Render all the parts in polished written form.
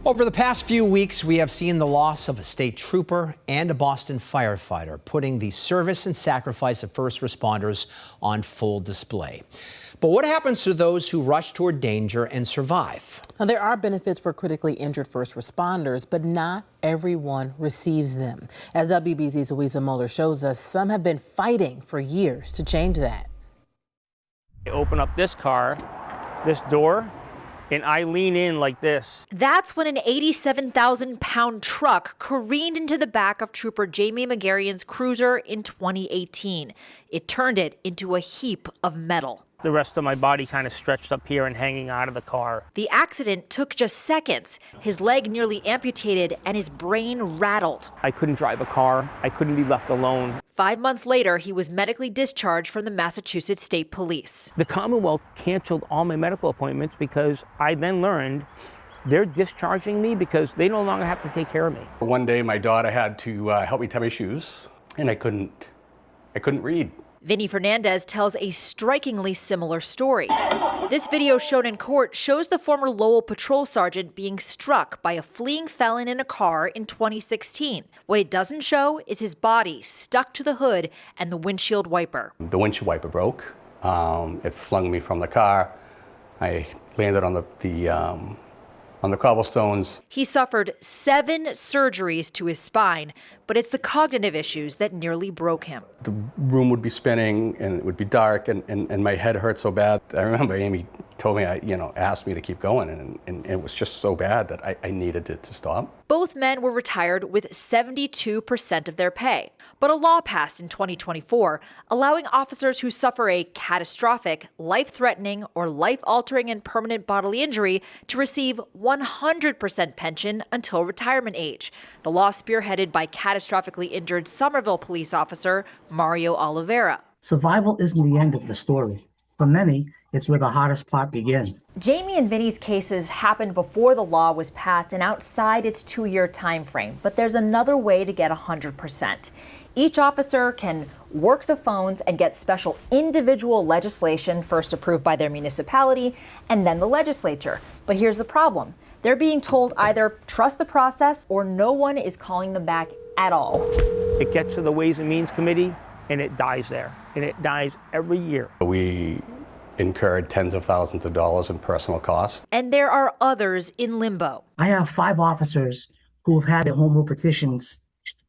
Over the past few weeks, we have seen the loss of a state trooper and a Boston firefighter, putting the service and sacrifice of first responders on full display. But what happens to those who rush toward danger and survive? Now, there are benefits for critically injured first responders, but not everyone receives them. As WBZ's Louisa Moller shows us, some have been fighting for years to change that. I open up this car, this door, and I lean in like this. That's when an 87,000-pound truck careened into the back of Trooper Jamie McGarion's cruiser in 2018. It turned it into a heap of metal. The rest of my body kind of stretched up here and hanging out of the car. The accident took just seconds. His leg nearly amputated and his brain rattled. I couldn't drive a car. I couldn't be left alone. 5 months later, he was medically discharged from the Massachusetts State Police. The Commonwealth canceled all my medical appointments because I then learned they're discharging me because they no longer have to take care of me. One day my daughter had to help me tie my shoes, and I couldn't read. Vinny Fernandez tells a strikingly similar story. This video shown in court shows the former Lowell patrol sergeant being struck by a fleeing felon in a car in 2016. What it doesn't show is his body stuck to the hood and the windshield wiper. The windshield wiper broke. It flung me from the car. I landed on the cobblestones. He suffered 7 surgeries to his spine, but it's the cognitive issues that nearly broke him. The room would be spinning and it would be dark and my head hurt so bad. I remember Amy told me, asked me to keep going and it was just so bad that I needed it to stop. Both men were retired with 72% of their pay. But a law passed in 2024 allowing officers who suffer a catastrophic, life-threatening, or life-altering and permanent bodily injury to receive 100% pension until retirement age. The law spearheaded by catastrophically injured Somerville police officer Mario Oliveira. Survival isn't the end of the story. For many, it's where the hardest part begins. Jamie and Vinny's cases happened before the law was passed and outside its 2-year time frame. But there's another way to get 100%. Each officer can work the phones and get special individual legislation first approved by their municipality and then the legislature. But here's the problem. They're being told either trust the process or no one is calling them back at all. It gets to the Ways and Means Committee and it dies there. And it dies every year. We incurred tens of thousands of dollars in personal costs. And there are others in limbo. I have 5 officers who have had their home rule petitions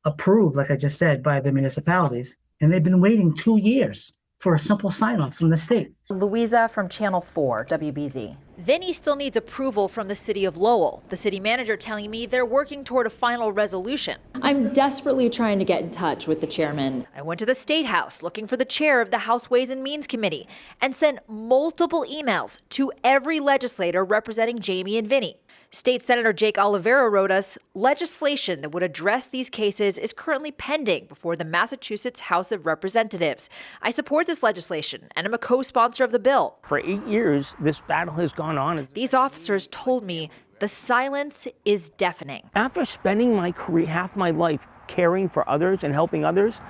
approved, like I just said, by the municipalities, and they've been waiting 2 years for a simple sign-off from the state. Louisa from Channel 4, WBZ. Vinny still needs approval from the city of Lowell. The city manager telling me they're working toward a final resolution. I'm desperately trying to get in touch with the chairman. I went to the State House looking for the chair of the House Ways and Means Committee and sent multiple emails to every legislator representing Jamie and Vinny. State Senator Jake Oliveira wrote us, legislation that would address these cases is currently pending before the Massachusetts House of Representatives. I support this legislation and I'm a co-sponsor of the bill. For 8 years, this battle has gone on. These officers told me the silence is deafening. After spending my career, half my life caring for others and helping others,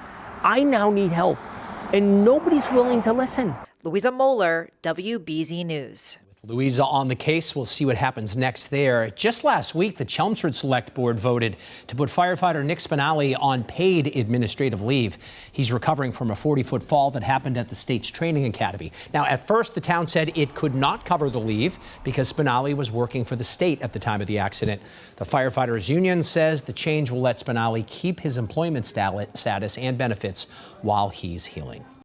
I now need help and nobody's willing to listen. Louisa Moller, WBZ News. Louisa on the case. We'll see what happens next there. Just last week, the Chelmsford Select Board voted to put firefighter Nick Spinelli on paid administrative leave. He's recovering from a 40-foot fall that happened at the state's training academy. Now, at first, the town said it could not cover the leave because Spinelli was working for the state at the time of the accident. The firefighters union says the change will let Spinelli keep his employment status and benefits while he's healing.